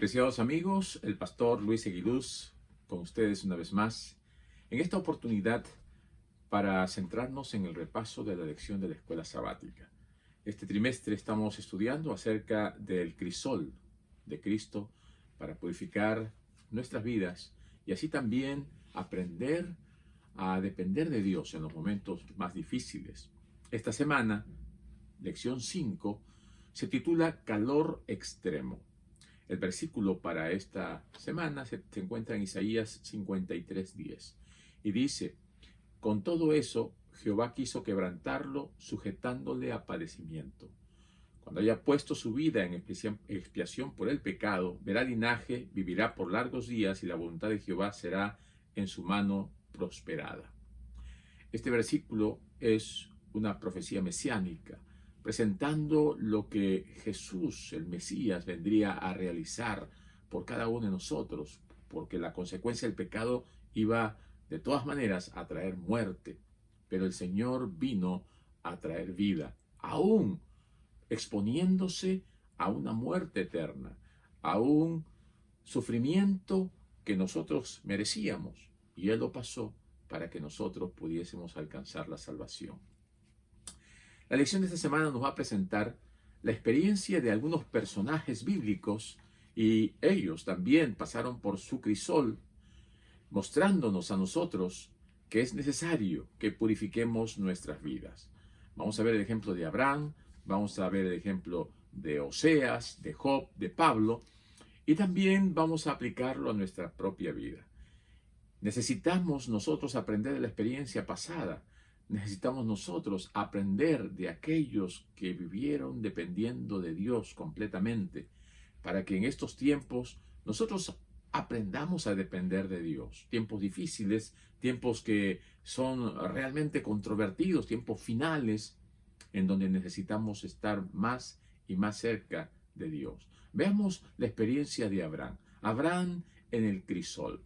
Apreciados amigos, el pastor Luis Eguiluz con ustedes una vez más en esta oportunidad para centrarnos en el repaso de la lección de la escuela sabática. Este trimestre estamos estudiando acerca del crisol de Cristo para purificar nuestras vidas y así también aprender a depender de Dios en los momentos más difíciles. Esta semana, lección 5, se titula Calor extremo. El versículo para esta semana se encuentra en Isaías 53:10 y dice: con todo eso, Jehová quiso quebrantarlo, sujetándole a padecimiento. Cuando haya puesto su vida en expiación por el pecado, verá linaje, vivirá por largos días y la voluntad de Jehová será en su mano prosperada. Este versículo es una profecía mesiánica, presentando lo que Jesús, el Mesías, vendría a realizar por cada uno de nosotros, porque la consecuencia del pecado iba de todas maneras a traer muerte, pero el Señor vino a traer vida, aún exponiéndose a una muerte eterna, a un sufrimiento que nosotros merecíamos, y Él lo pasó para que nosotros pudiésemos alcanzar la salvación. La lección de esta semana nos va a presentar la experiencia de algunos personajes bíblicos y ellos también pasaron por su crisol, mostrándonos a nosotros que es necesario que purifiquemos nuestras vidas. Vamos a ver el ejemplo de Abraham, vamos a ver el ejemplo de Oseas, de Job, de Pablo, y también vamos a aplicarlo a nuestra propia vida. Necesitamos nosotros aprender de la experiencia pasada. Necesitamos nosotros aprender de aquellos que vivieron dependiendo de Dios completamente, para que en estos tiempos nosotros aprendamos a depender de Dios. Tiempos difíciles, tiempos que son realmente controvertidos, tiempos finales, en donde necesitamos estar más y más cerca de Dios. Veamos la experiencia de Abraham. Abraham en el crisol.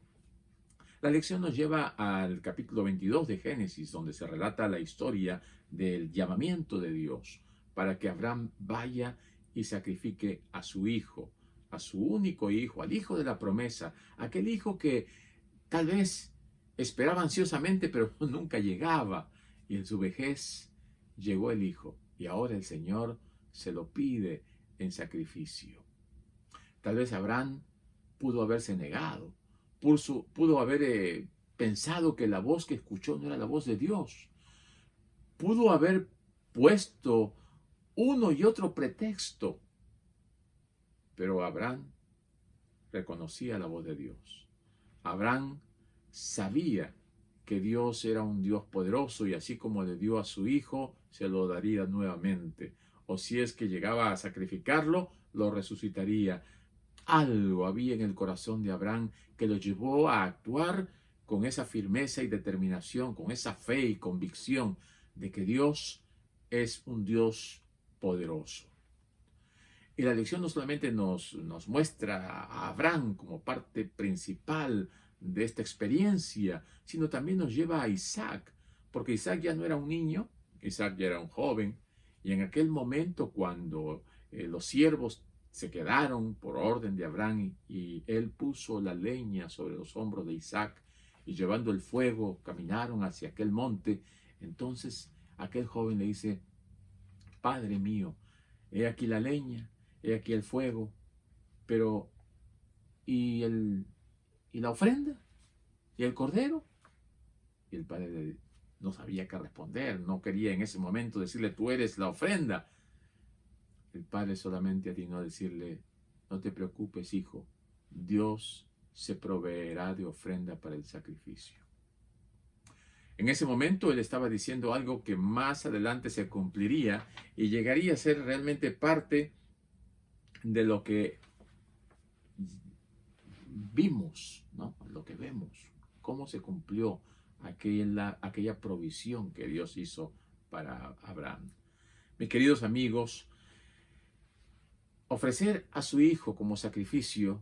La lección nos lleva al capítulo 22 de Génesis, donde se relata la historia del llamamiento de Dios para que Abraham vaya y sacrifique a su hijo, a su único hijo, al hijo de la promesa, aquel hijo que tal vez esperaba ansiosamente, pero nunca llegaba. Y en su vejez llegó el hijo, y ahora el Señor se lo pide en sacrificio. Tal vez Abraham pudo haberse negado, pudo haber pensado que la voz que escuchó no era la voz de Dios. Pudo haber puesto uno y otro pretexto. Pero Abraham reconocía la voz de Dios. Abraham sabía que Dios era un Dios poderoso y así como le dio a su hijo, se lo daría nuevamente. O si es que llegaba a sacrificarlo, lo resucitaría. Algo había en el corazón de Abraham que lo llevó a actuar con esa firmeza y determinación, con esa fe y convicción de que Dios es un Dios poderoso. Y la lección no solamente nos muestra a Abraham como parte principal de esta experiencia, sino también nos lleva a Isaac, porque Isaac ya no era un niño, Isaac ya era un joven, y en aquel momento cuando los siervos se quedaron por orden de Abraham y él puso la leña sobre los hombros de Isaac y llevando el fuego caminaron hacia aquel monte. Entonces aquel joven le dice: Padre mío, he aquí la leña, he aquí el fuego, pero ¿y la ofrenda? ¿Y el cordero? Y el padre no sabía qué responder, no quería en ese momento decirle: tú eres la ofrenda. El padre solamente atinó a decirle: no te preocupes, hijo, Dios se proveerá de ofrenda para el sacrificio. En ese momento él estaba diciendo algo que más adelante se cumpliría y llegaría a ser realmente parte de lo que vimos, ¿no? Lo que vemos, cómo se cumplió aquella provisión que Dios hizo para Abraham. Mis queridos amigos, ofrecer a su hijo como sacrificio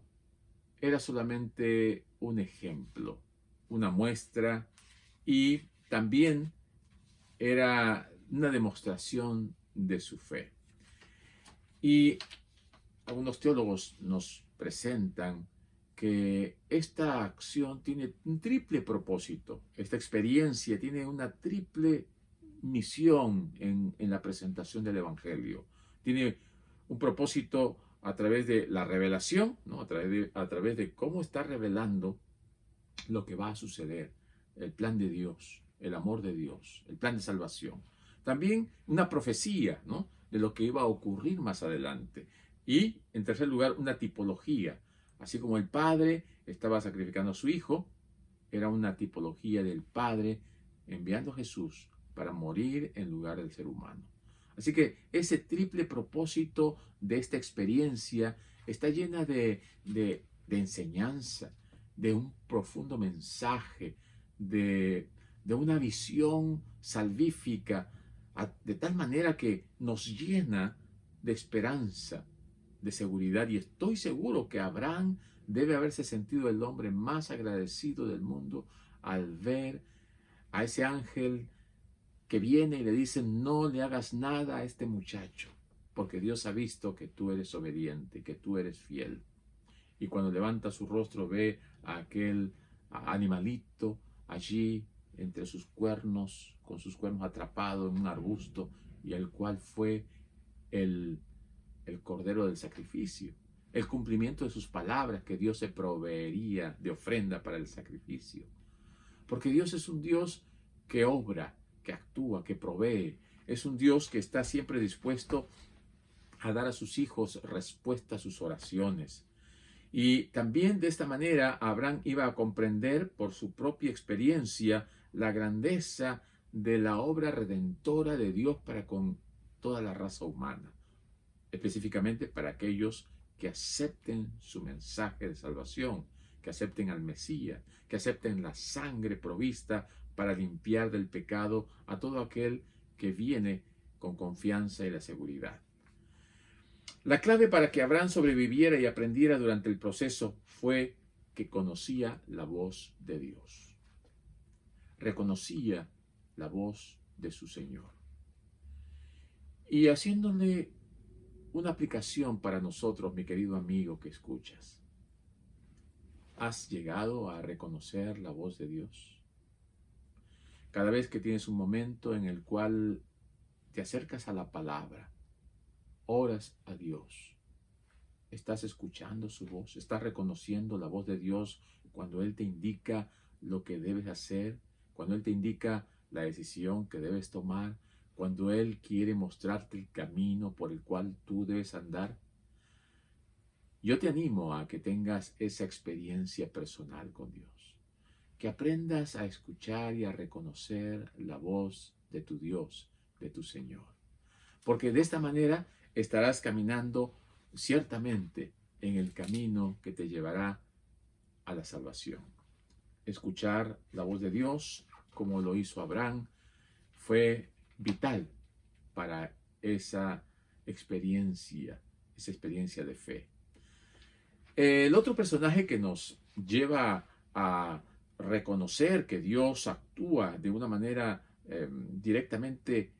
era solamente un ejemplo, una muestra, y también era una demostración de su fe. Y algunos teólogos nos presentan que esta acción tiene un triple propósito. Esta experiencia tiene una triple misión en la presentación del Evangelio. Tiene un propósito a través de la revelación, ¿no? a través de cómo está revelando lo que va a suceder, el plan de Dios, el amor de Dios, el plan de salvación. También una profecía, ¿no? de lo que iba a ocurrir más adelante. Y, en tercer lugar, una tipología. Así como el Padre estaba sacrificando a su Hijo, era una tipología del Padre enviando a Jesús para morir en lugar del ser humano. Así que ese triple propósito de esta experiencia está llena de enseñanza, de un profundo mensaje, de una visión salvífica, de tal manera que nos llena de esperanza, de seguridad. Y estoy seguro que Abraham debe haberse sentido el hombre más agradecido del mundo al ver a ese ángel que viene y le dice: no le hagas nada a este muchacho, porque Dios ha visto que tú eres obediente, que tú eres fiel. Y cuando levanta su rostro ve a aquel animalito allí entre sus cuernos, con sus cuernos atrapado en un arbusto, y el cual fue el cordero del sacrificio, el cumplimiento de sus palabras, que Dios se proveería de ofrenda para el sacrificio. Porque Dios es un Dios que obra, que actúa, que provee. Es un Dios que está siempre dispuesto a dar a sus hijos respuesta a sus oraciones. Y también de esta manera Abraham iba a comprender por su propia experiencia la grandeza de la obra redentora de Dios para con toda la raza humana, específicamente para aquellos que acepten su mensaje de salvación, que acepten al Mesías, que acepten la sangre provista para limpiar del pecado a todo aquel que viene con confianza y la seguridad. La clave para que Abraham sobreviviera y aprendiera durante el proceso fue que conocía la voz de Dios. Reconocía la voz de su Señor. Y haciéndole una aplicación para nosotros, mi querido amigo que escuchas. ¿Has llegado a reconocer la voz de Dios? Cada vez que tienes un momento en el cual te acercas a la palabra, oras a Dios, ¿estás escuchando su voz? ¿Estás reconociendo la voz de Dios cuando Él te indica lo que debes hacer? Cuando Él te indica la decisión que debes tomar, cuando Él quiere mostrarte el camino por el cual tú debes andar. Yo te animo a que tengas esa experiencia personal con Dios, que aprendas a escuchar y a reconocer la voz de tu Dios, de tu Señor, porque de esta manera estarás caminando ciertamente en el camino que te llevará a la salvación. Escuchar la voz de Dios, como lo hizo Abraham, fue vital para esa experiencia de fe. El otro personaje que nos lleva a reconocer que Dios actúa de una manera directamente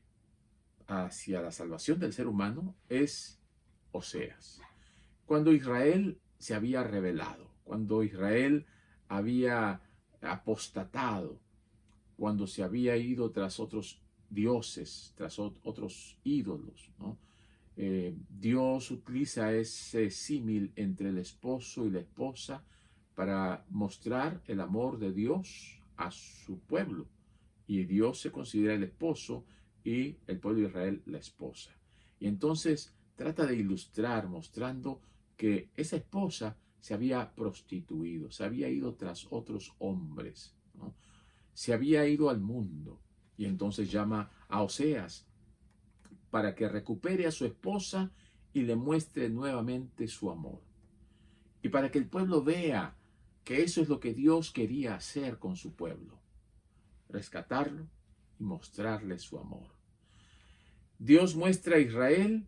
hacia la salvación del ser humano es Oseas. Cuando Israel se había rebelado, cuando Israel había apostatado, cuando se había ido tras otros dioses, tras otros ídolos, ¿no? Dios utiliza ese símil entre el esposo y la esposa para mostrar el amor de Dios a su pueblo. Y Dios se considera el esposo y el pueblo de Israel la esposa. Y entonces trata de ilustrar mostrando que esa esposa se había prostituido, se había ido tras otros hombres, ¿no? Se había ido al mundo. Y entonces llama a Oseas para que recupere a su esposa y le muestre nuevamente su amor. Y para que el pueblo vea que eso es lo que Dios quería hacer con su pueblo, rescatarlo y mostrarle su amor. Dios muestra a Israel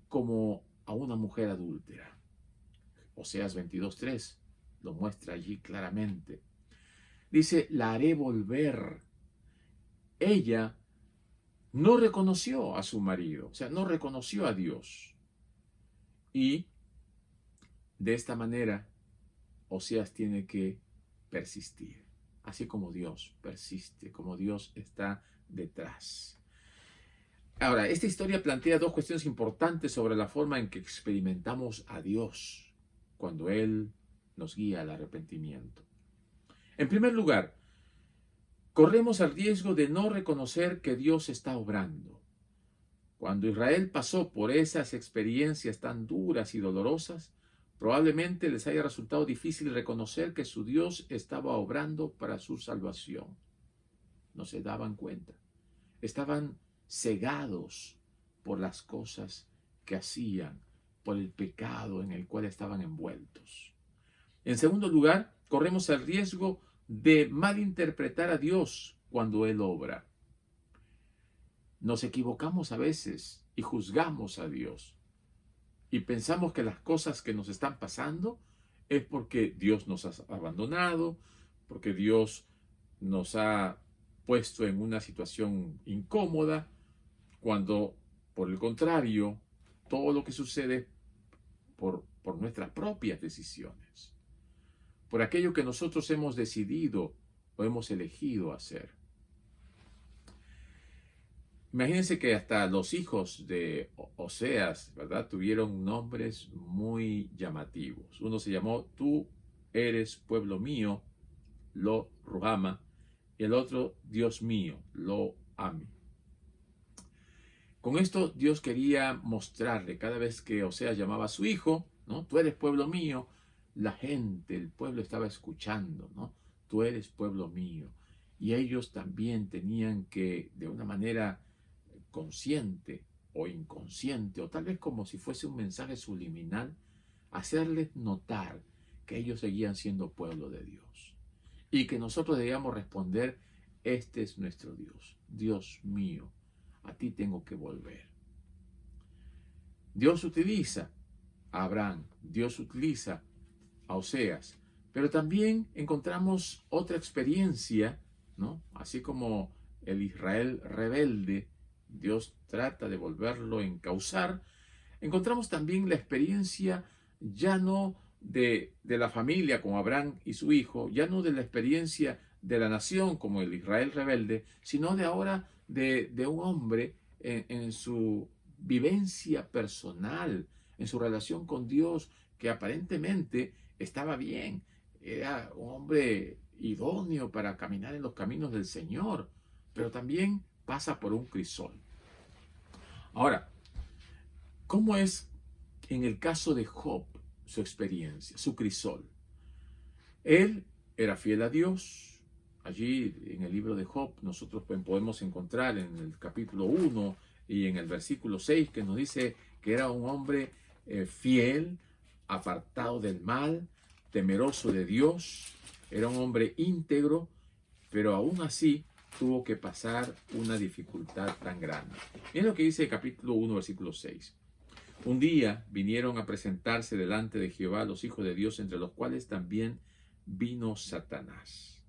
como a una mujer adúltera. Oseas 22:3 lo muestra allí claramente. Dice: la haré volver. Ella no reconoció a su marido, o sea, no reconoció a Dios. Y De esta manera, Oseas tiene que persistir, así como Dios persiste, como Dios está detrás. Ahora, esta historia plantea dos cuestiones importantes sobre la forma en que experimentamos a Dios cuando Él nos guía al arrepentimiento. En primer lugar, corremos el riesgo de no reconocer que Dios está obrando. Cuando Israel pasó por esas experiencias tan duras y dolorosas, probablemente les haya resultado difícil reconocer que su Dios estaba obrando para su salvación. No se daban cuenta. Estaban cegados por las cosas que hacían, por el pecado en el cual estaban envueltos. En segundo lugar, corremos el riesgo de malinterpretar a Dios cuando Él obra. Nos equivocamos a veces y juzgamos a Dios. Y pensamos que las cosas que nos están pasando es porque Dios nos ha abandonado, porque Dios nos ha puesto en una situación incómoda, cuando, por el contrario, todo lo que sucede por nuestras propias decisiones, por aquello que nosotros hemos decidido o hemos elegido hacer. Imagínense que hasta los hijos de Oseas, ¿verdad?, tuvieron nombres muy llamativos. Uno se llamó Tú eres pueblo mío, Lo Ruhama, y el otro Dios mío, Lo Ami. Con esto Dios quería mostrarle, cada vez que Oseas llamaba a su hijo, ¿no?, Tú eres pueblo mío, la gente, el pueblo estaba escuchando, ¿no? Tú eres pueblo mío. Y ellos también tenían que, de una manera consciente o inconsciente, o tal vez como si fuese un mensaje subliminal, hacerles notar que ellos seguían siendo pueblo de Dios. Y que nosotros debíamos responder, este es nuestro Dios, Dios mío, a ti tengo que volver. Dios utiliza a Abraham, Dios utiliza a Oseas, pero también encontramos otra experiencia, ¿no? Así como el Israel rebelde, Dios trata de volverlo a encauzar. Encontramos también la experiencia ya no de la familia como Abraham y su hijo, ya no de la experiencia de la nación como el Israel rebelde, sino de ahora de un hombre en su vivencia personal, en su relación con Dios, que aparentemente estaba bien. Era un hombre idóneo para caminar en los caminos del Señor, pero también pasa por un crisol. Ahora, ¿cómo es en el caso de Job su experiencia, su crisol? Él era fiel a Dios. Allí en el libro de Job nosotros podemos encontrar en el capítulo 1 y en el versículo 6 que nos dice que era un hombre fiel, apartado del mal, temeroso de Dios, era un hombre íntegro, pero aún así tuvo que pasar una dificultad tan grande. Miren lo que dice el capítulo 1, versículo 6. Un día vinieron a presentarse delante de Jehová los hijos de Dios, entre los cuales también vino Satanás,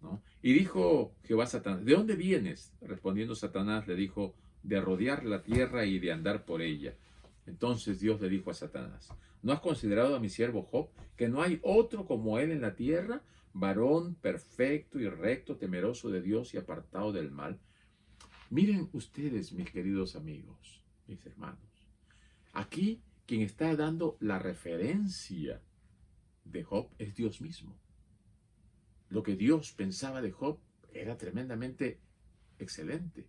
¿no? Y dijo Jehová a Satanás, ¿de dónde vienes? Respondiendo Satanás le dijo, de rodear la tierra y de andar por ella. Entonces Dios le dijo a Satanás, ¿no has considerado a mi siervo Job, que no hay otro como él en la tierra, varón perfecto y recto, temeroso de Dios y apartado del mal? Miren ustedes, mis queridos amigos, mis hermanos, aquí quien está dando la referencia de Job es Dios mismo. Lo que Dios pensaba de Job era tremendamente excelente.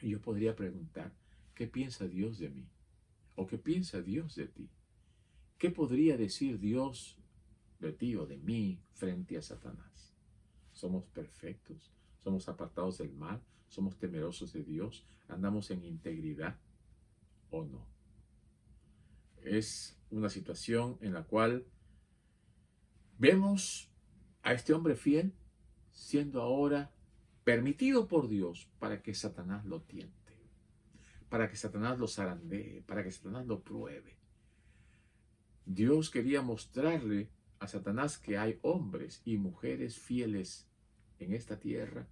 Y yo podría preguntar, ¿qué piensa Dios de mí? ¿O qué piensa Dios de ti? ¿Qué podría decir Dios de ti o de mí frente a Satanás? ¿Somos perfectos? ¿Somos apartados del mal? ¿Somos temerosos de Dios? ¿Andamos en integridad o no? Es una situación en la cual vemos a este hombre fiel siendo ahora permitido por Dios para que Satanás lo tiente, para que Satanás lo zarandee, para que Satanás lo pruebe. Dios quería mostrarle a Satanás que hay hombres y mujeres fieles en esta tierra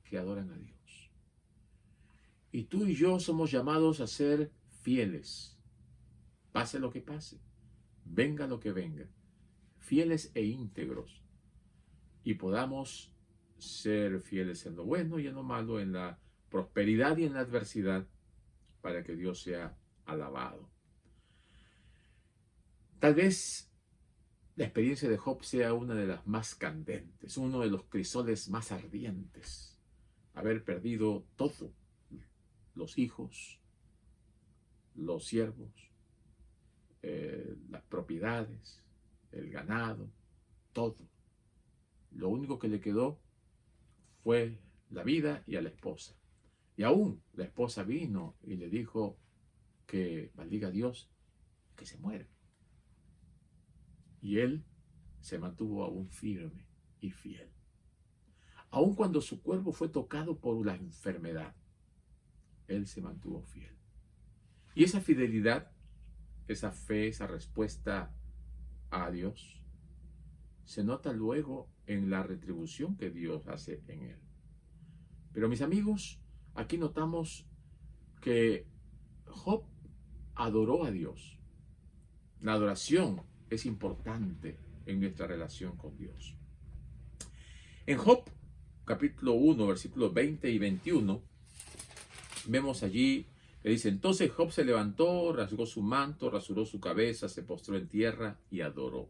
que adoran a Dios. Y tú y yo somos llamados a ser fieles, pase lo que pase, venga lo que venga, fieles e íntegros, y podamos ser fieles en lo bueno y en lo malo, en la prosperidad y en la adversidad, para que Dios sea alabado. Tal vez la experiencia de Job sea una de las más candentes, uno de los crisoles más ardientes. Haber perdido todo, los hijos, los siervos, las propiedades, el ganado, todo. Lo único que le quedó fue la vida y a la esposa. Y aún la esposa vino y le dijo que maldiga a Dios, que se muera. Y él se mantuvo aún firme y fiel. Aun cuando su cuerpo fue tocado por la enfermedad, él se mantuvo fiel. Y esa fidelidad, esa fe, esa respuesta a Dios, se nota luego en la retribución que Dios hace en él. Pero mis amigos, aquí notamos que Job adoró a Dios. La adoración es importante en nuestra relación con Dios. En Job, capítulo 1, versículos 20 y 21, vemos allí que dice: entonces Job se levantó, rasgó su manto, rasuró su cabeza, se postró en tierra y adoró.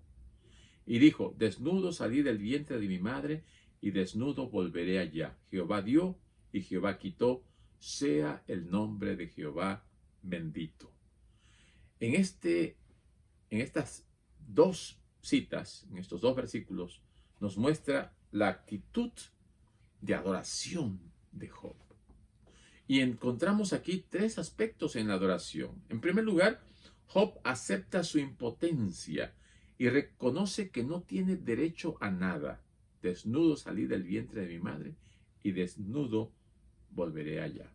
Y dijo: desnudo salí del vientre de mi madre, y desnudo volveré allá. Jehová dio y Jehová quitó, sea el nombre de Jehová bendito. En estas dos citas, en estos dos versículos, nos muestra la actitud de adoración de Job. Y encontramos aquí tres aspectos en la adoración. En primer lugar, Job acepta su impotencia y reconoce que no tiene derecho a nada. Desnudo salí del vientre de mi madre y desnudo volveré allá.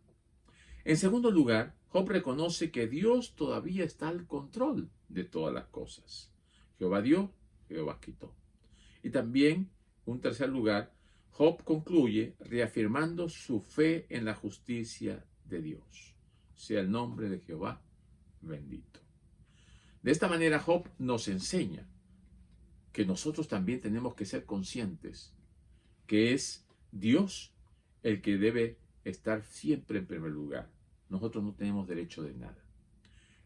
En segundo lugar, Job reconoce que Dios todavía está al control de todas las cosas. Jehová dio, Jehová quitó. Y también, en tercer lugar, Job concluye reafirmando su fe en la justicia de Dios. Sea el nombre de Jehová bendito. De esta manera, Job nos enseña que nosotros también tenemos que ser conscientes que es Dios el que debe estar siempre en primer lugar. Nosotros no tenemos derecho de nada.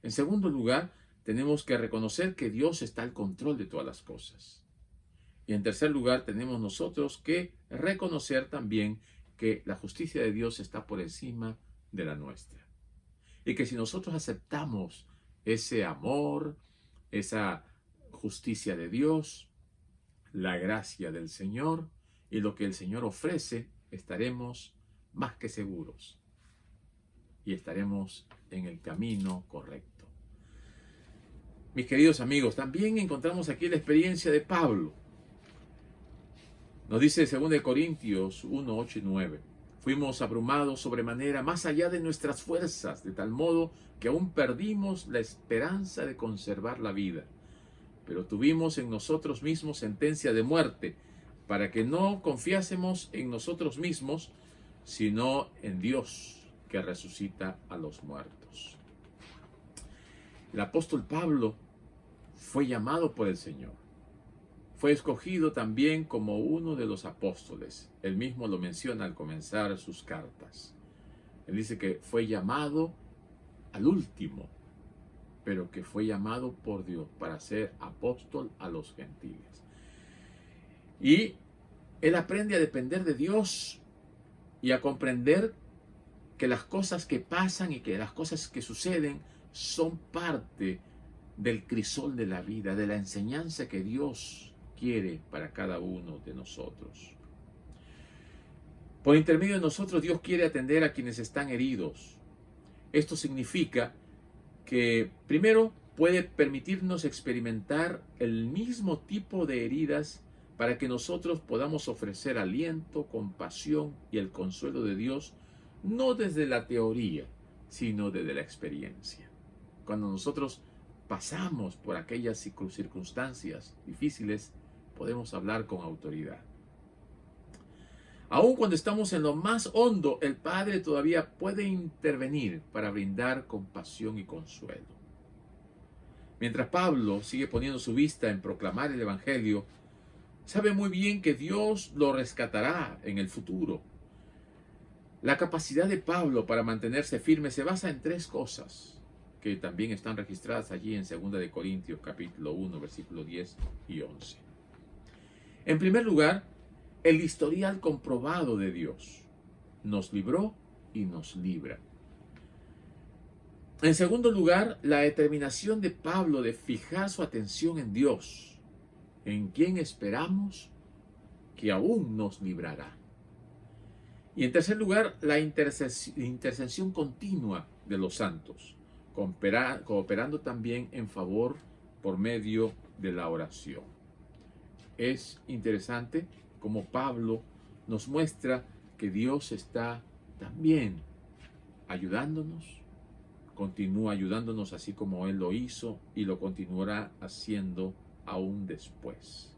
En segundo lugar, tenemos que reconocer que Dios está al control de todas las cosas. Y en tercer lugar, tenemos nosotros que reconocer también que la justicia de Dios está por encima de la nuestra. Y que si nosotros aceptamos ese amor, esa justicia de Dios, la gracia del Señor y lo que el Señor ofrece, estaremos más que seguros y estaremos en el camino correcto. Mis queridos amigos, también encontramos aquí la experiencia de Pablo. Nos dice 2 Corintios 1, 8 y 9. Fuimos abrumados sobremanera más allá de nuestras fuerzas, de tal modo que aún perdimos la esperanza de conservar la vida. Pero tuvimos en nosotros mismos sentencia de muerte, para que no confiásemos en nosotros mismos, sino en Dios, que resucita a los muertos. El apóstol Pablo fue llamado por el Señor. Fue escogido también como uno de los apóstoles. Él mismo lo menciona al comenzar sus cartas. Él dice que fue llamado al último, pero que fue llamado por Dios para ser apóstol a los gentiles. Y él aprende a depender de Dios y a comprender que las cosas que pasan y que las cosas que suceden son parte del crisol de la vida, de la enseñanza que Dios quiere para cada uno de nosotros. Por intermedio de nosotros, Dios quiere atender a quienes están heridos. Esto significa que, primero, puede permitirnos experimentar el mismo tipo de heridas para que nosotros podamos ofrecer aliento, compasión y el consuelo de Dios, no desde la teoría, sino desde la experiencia. Cuando nosotros pasamos por aquellas circunstancias difíciles, podemos hablar con autoridad. Aun cuando estamos en lo más hondo, el Padre todavía puede intervenir para brindar compasión y consuelo. Mientras Pablo sigue poniendo su vista en proclamar el Evangelio, sabe muy bien que Dios lo rescatará en el futuro. La capacidad de Pablo para mantenerse firme se basa en tres cosas que también están registradas allí en 2 de Corintios capítulo 1, versículos 10 y 11. En primer lugar, el historial comprobado de Dios. Nos libró y nos libra. En segundo lugar, la determinación de Pablo de fijar su atención en Dios, en quien esperamos que aún nos librará. Y en tercer lugar, la intercesión continua de los santos, cooperando también en favor por medio de la oración. Es interesante cómo Pablo nos muestra que Dios está también ayudándonos, continúa ayudándonos así como Él lo hizo y lo continuará haciendo aún después.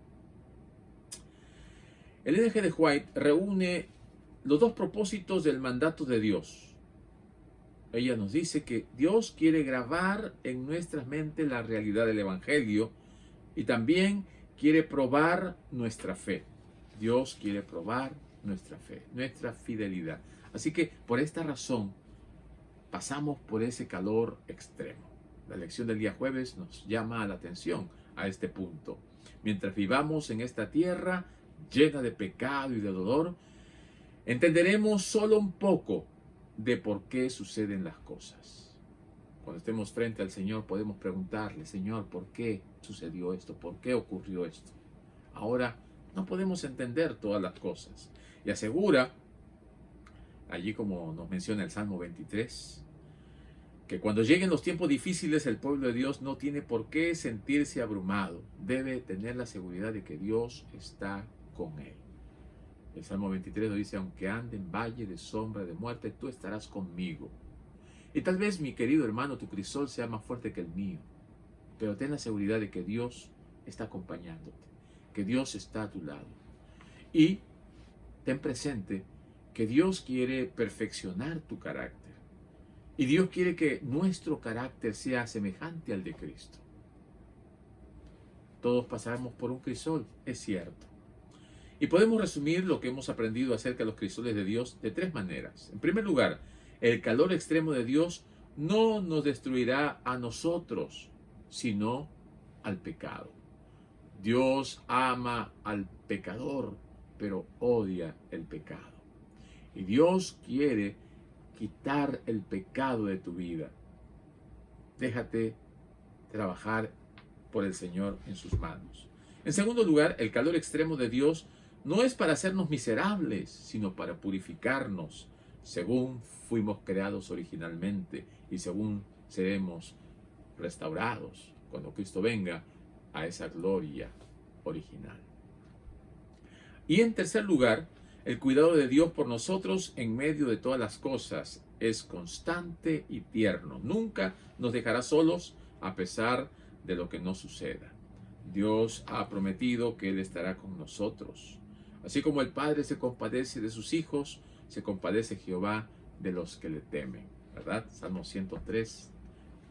El Ellen G. White reúne los dos propósitos del mandato de Dios. Ella nos dice que Dios quiere grabar en nuestras mentes la realidad del Evangelio y también quiere probar nuestra fe. Dios quiere probar nuestra fe, nuestra fidelidad. Así que por esta razón pasamos por ese calor extremo. La lección del día jueves nos llama la atención a este punto. Mientras vivamos en esta tierra llena de pecado y de dolor, entenderemos solo un poco de por qué suceden las cosas. Cuando estemos frente al Señor podemos preguntarle: Señor, ¿por qué sucedió esto? ¿Por qué ocurrió esto? Ahora no podemos entender todas las cosas. Y asegura, allí como nos menciona el Salmo 23, que cuando lleguen los tiempos difíciles el pueblo de Dios no tiene por qué sentirse abrumado. Debe tener la seguridad de que Dios está con él. El Salmo 23 nos dice: aunque ande en valle de sombra de muerte, tú estarás conmigo. Y tal vez, mi querido hermano, tu crisol sea más fuerte que el mío, pero ten la seguridad de que Dios está acompañándote, que Dios está a tu lado. Y ten presente que Dios quiere perfeccionar tu carácter. Y Dios quiere que nuestro carácter sea semejante al de Cristo. Todos pasamos por un crisol, es cierto. Y podemos resumir lo que hemos aprendido acerca de los crisoles de Dios de tres maneras. En primer lugar, el calor extremo de Dios no nos destruirá a nosotros, sino al pecado. Dios ama al pecador, pero odia el pecado. Y Dios quiere quitar el pecado de tu vida. Déjate trabajar por el Señor en sus manos. En segundo lugar, el calor extremo de Dios no es para hacernos miserables, sino para purificarnos, según fuimos creados originalmente y según seremos restaurados cuando Cristo venga a esa gloria original. Y en tercer lugar, el cuidado de Dios por nosotros en medio de todas las cosas es constante y tierno. Nunca nos dejará solos a pesar de lo que nos suceda. Dios ha prometido que Él estará con nosotros. Así como el Padre se compadece de sus hijos, se compadece Jehová de los que le temen, ¿verdad? Salmo 103,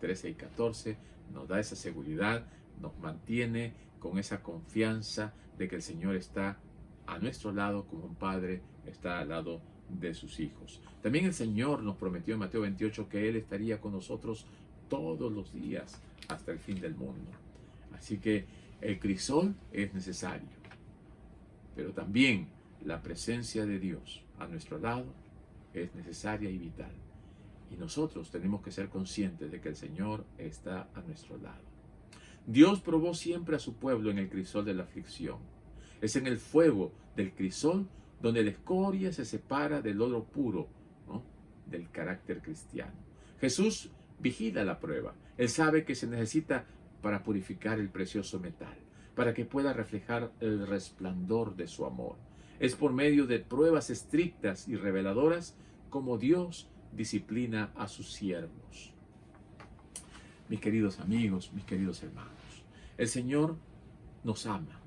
13 y 14 nos da esa seguridad, nos mantiene con esa confianza de que el Señor está a nuestro lado como un padre está al lado de sus hijos. También el Señor nos prometió en Mateo 28 que Él estaría con nosotros todos los días hasta el fin del mundo. Así que el crisol es necesario, pero también la presencia de Dios a nuestro lado es necesaria y vital. Y nosotros tenemos que ser conscientes de que el Señor está a nuestro lado. Dios probó siempre a su pueblo en el crisol de la aflicción. Es en el fuego del crisol donde la escoria se separa del oro puro, ¿no?, del carácter cristiano. Jesús vigila la prueba. Él sabe que se necesita para purificar el precioso metal, para que pueda reflejar el resplandor de su amor. Es por medio de pruebas estrictas y reveladoras como Dios disciplina a sus siervos. Mis queridos amigos, mis queridos hermanos, el Señor nos ama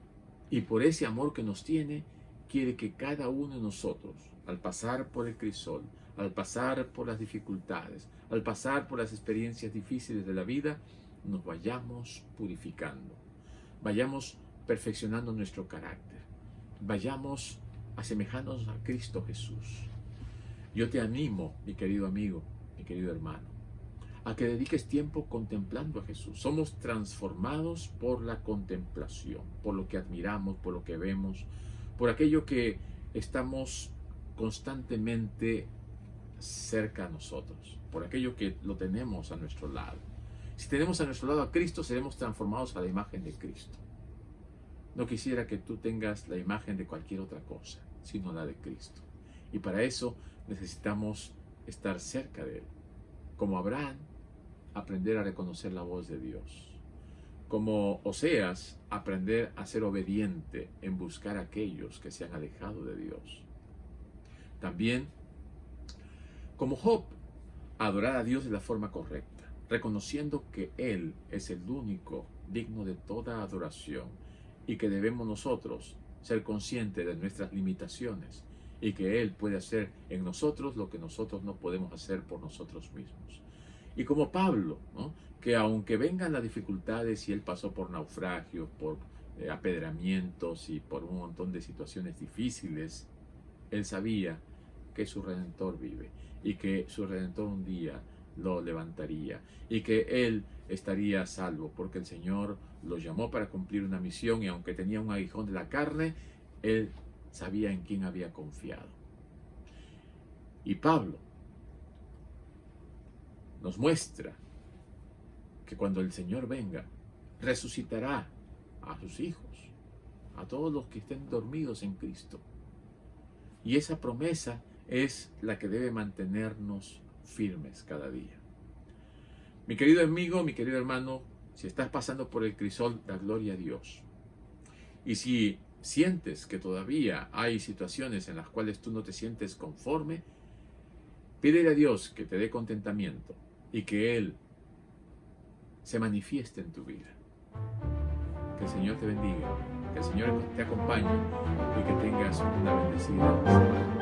y por ese amor que nos tiene, quiere que cada uno de nosotros, al pasar por el crisol, al pasar por las dificultades, al pasar por las experiencias difíciles de la vida, nos vayamos purificando, vayamos perfeccionando nuestro carácter, vayamos asemejándonos a Cristo Jesús. Yo te animo, mi querido amigo, mi querido hermano, a que dediques tiempo contemplando a Jesús. Somos transformados por la contemplación, por lo que admiramos, por lo que vemos, por aquello que estamos constantemente cerca a nosotros, por aquello que lo tenemos a nuestro lado. Si tenemos a nuestro lado a Cristo, seremos transformados a la imagen de Cristo. No quisiera que tú tengas la imagen de cualquier otra cosa, sino la de Cristo. Y para eso necesitamos estar cerca de Él. Como Abraham, aprender a reconocer la voz de Dios. Como Oseas, aprender a ser obediente en buscar a aquellos que se han alejado de Dios. También, como Job, adorar a Dios de la forma correcta, reconociendo que Él es el único digno de toda adoración y que debemos nosotros ser conscientes de nuestras limitaciones y que Él puede hacer en nosotros lo que nosotros no podemos hacer por nosotros mismos. Y como Pablo, ¿no?, que aunque vengan las dificultades y él pasó por naufragios, por apedramientos y por un montón de situaciones difíciles, él sabía que su Redentor vive y que su Redentor un día lo levantaría y que él estaría a salvo porque el Señor lo llamó para cumplir una misión y aunque tenía un aguijón de la carne, él sabía en quién había confiado. Y Pablo nos muestra que cuando el Señor venga, resucitará a sus hijos, a todos los que estén dormidos en Cristo. Y esa promesa es la que debe mantenernos firmes cada día. Mi querido amigo, mi querido hermano, si estás pasando por el crisol, da gloria a Dios. Y si sientes que todavía hay situaciones en las cuales tú no te sientes conforme, pídele a Dios que te dé contentamiento y que Él se manifieste en tu vida. Que el Señor te bendiga, que el Señor te acompañe y que tengas una bendecida semana.